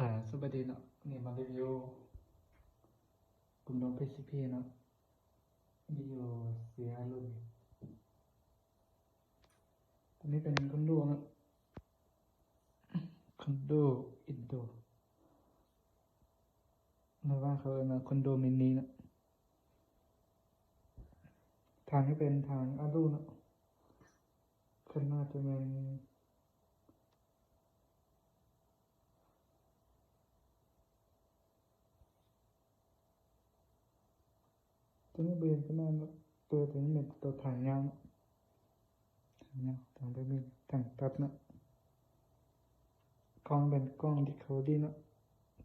สวัสดีเนาะนี่มารีวิวกลุ่มน้อง PCP เนาะมีอยู่4 รุ่นตัวนี้เป็นคอนโดเนาะคอนโดอินโดในว่าเขาเรียกว่าคอนโดมินิเนาะทางให้เป็นทางอารูเนาะขนาดจะเป็นตัวนี้เบนขนาดตัวนี้เป็นตัวถังยาวถังไปเป็นถังตัดเนาะกล้องเป็นกล้องที่เขาดีเนาะ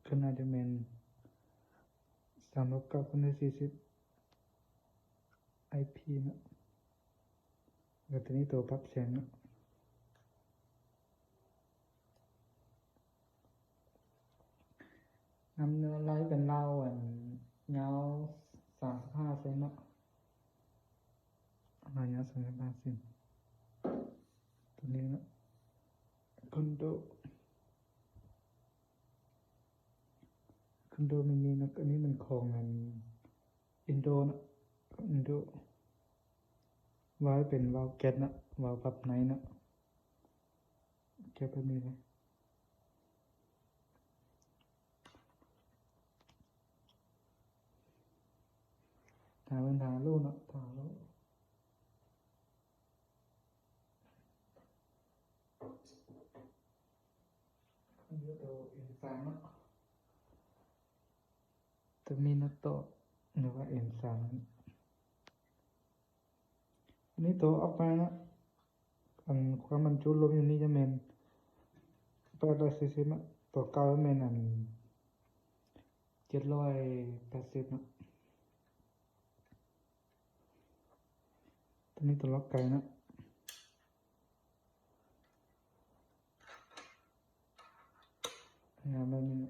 ขนาดจะเป็น369x40 IP เนาะแล้วตัวนี้ตัวปรับเสียงเนาะนำเนื้อไลท์เป็นเล่าเงา35 เซนเนาะมาเงา35 เซนตัวนี้เนาะคอนโดมินิเนาะอันนี้มันของอินโดเนาะอินโดวาล์วเป็นวาล์วแก๊สเนาะวาล์วปรับไหนเนาะแก๊สแบบนี้เลยทางเป็นทางลูกเนาะทางลูกอันนี้ตัวเอ็นไซม์เนาะตัวมีนัตโตหรือว่าเอ็นไซม์อันนี้ตัวออกมาเนาะความบรรจุลมอยู่นี่จะเป็น840เนาะตัวเก่าเป็น780เนาะตัวนี้ตัวล็อกไก่เนาะงานแบบนี้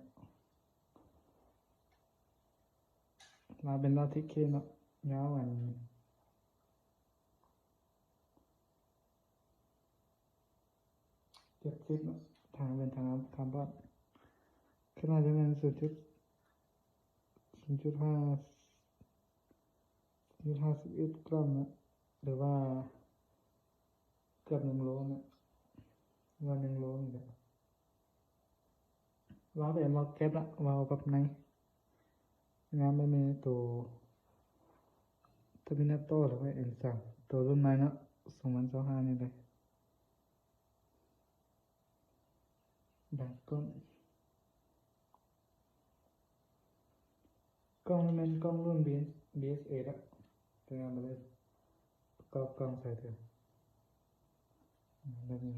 ลาเป็นลาทิเคเนาะยาว70เนาะทางเป็นทางคาร์บอนขนาดจะเป็น0.51 กรัมนะหรือว่าเกือบ1 โลนะว่า1 โลนี่แหละวาล์วเป็นวาล์วแก๊สละวาล์วแบบไหนงานไม่มีตัวเทอร์มินาโตหรือว่าเอ็นซัมตัวรุ่นใหม่เนาะ2025นี่เลยแบบกล้องมันกล้องรุ่น BSA ละแต่งานมาเลยประกอบกล้องใส่เถอะแล้วนี่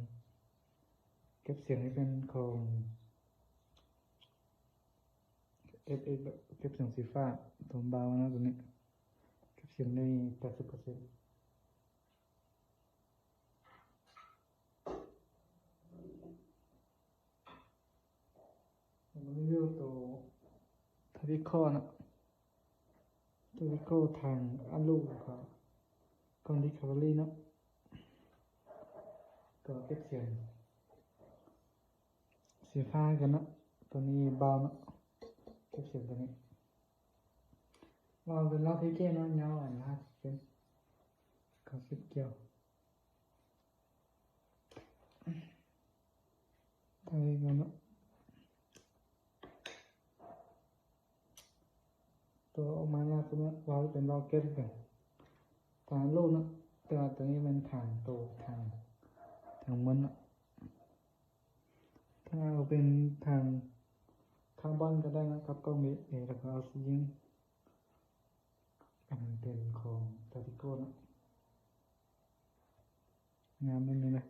เก็บเสียงให้เป็นของ FX เก็บเสียงสีฟ้าตัวเบานะตัวนี้เก็บเสียงได้80%มันรีวิวตัวทาริคอนะทาริคอทางอันลูกครับกล้องดิคาบารี่เนาะก็เก็บเสียงสีฟ้ากันเนาะตัวนี้เบาเนาะเก็บเสียงตัวนี้เราเป็นลาทิเก้เนาะยาว50 เซน90 เกี่ยวทางนี้กันเนาะตัวออกมาแล้วตัวนี้วาล์วเป็นวาล์วแก๊สกันทางลูกเนาะแต่ว่าตัวนี้เป็นทางมันเนาะถ้าเอาเป็นทางคาร์บอนก็ได้นะครับก็มีแล้วก็เอาซิงเป็นของตาติโก้เนาะงานไม่มีเลย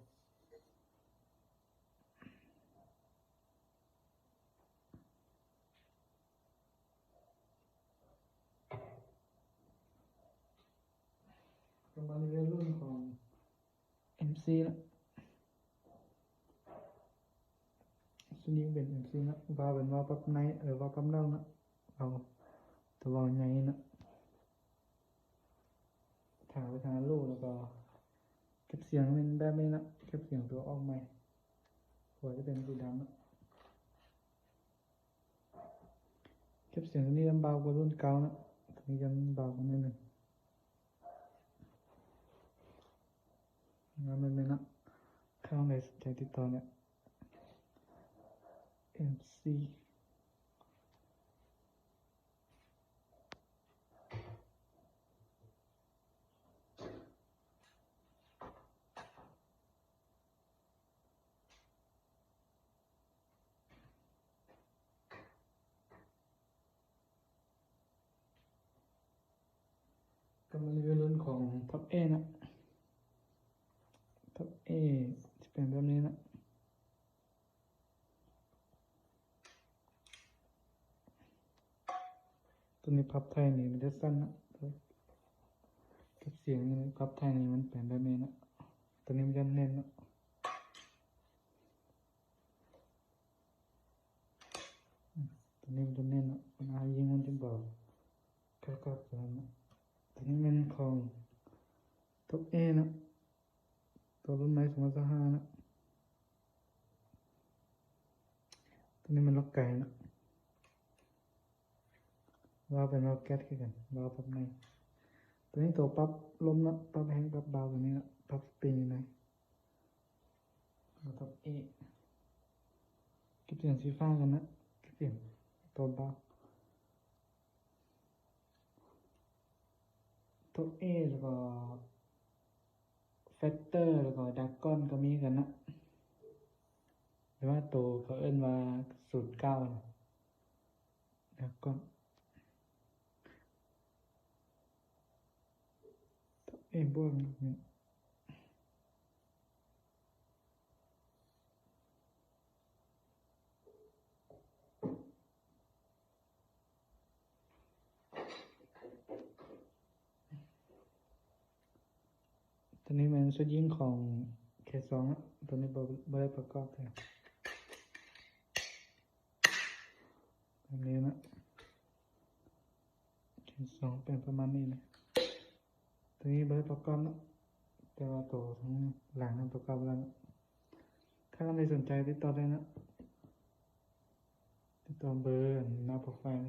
ประมาณนี้รุ่นของ MC นะส่วนนี้เป็น MC นะวาล์วเป็นวาล์วปั๊บในวาล์วปั๊บนอกนะเอาตัววาล์วใหญ่นะถางไปทางลูกแล้วก็เก็บเสียงเป็นแบบนี้นะเก็บเสียงตัวออกใหม่หัวจะเป็นสีดำนะ ก็บเสียงตัวนี้ยังเบากว่ารุ่นเก่านะตัวนี้ยังเบากว่านิดนึงงั้นมันนะเข้าในสนใจติดต่อเนี่ย MC กำลังรีวิวรุ่นของท็อปเอนะท็อปเอจะเป็นแบบนี้นะตัวนี้พับไทยนี่มันจะสั้นนะกับเสียงนี่พับไทยนี่มันเป็นแบบนี้นะตัวนี้มันจะเน้นนะตัวนี้มันจะเน้นนะมันยิงมันจะเบาครับตัวนั้นนะตัวนี้มันของท็อปเอนะตัวรุ่นไหน2025นะตัวนี้มันล็อกไก่นะว่าเป็นล็อกแก๊สกันว่าพับในตัวนี้ตัวปรับลมนะปรับแห้งปรับเบาตัวนี้นะปรับสปริงนะท็อปเอเก็บเสียงสีฟ้ากันนะเก็บเสียงตัวเบาท็อปเอแล้วก็แฟกเตอร์แล้วก็ดากอนก็มีกันนะหรือว่าตัวเขาเอิ้นว่า09นะดากอนท็อปเอบวกนี่ตัวนี้มันชุดยิงของK2นะตัวนี้บ่ได้ประกอบเลยแบบนี้นะK2เป็นประมาณนี้นะตัวนี้บ่ได้ประกอบนะแต่ว่าตัวทั้งหลังนั้นประกอบแล้วนะถ้าใครสนใจติดต่อได้นะติดต่อเบอร์หน้าโปรไฟล์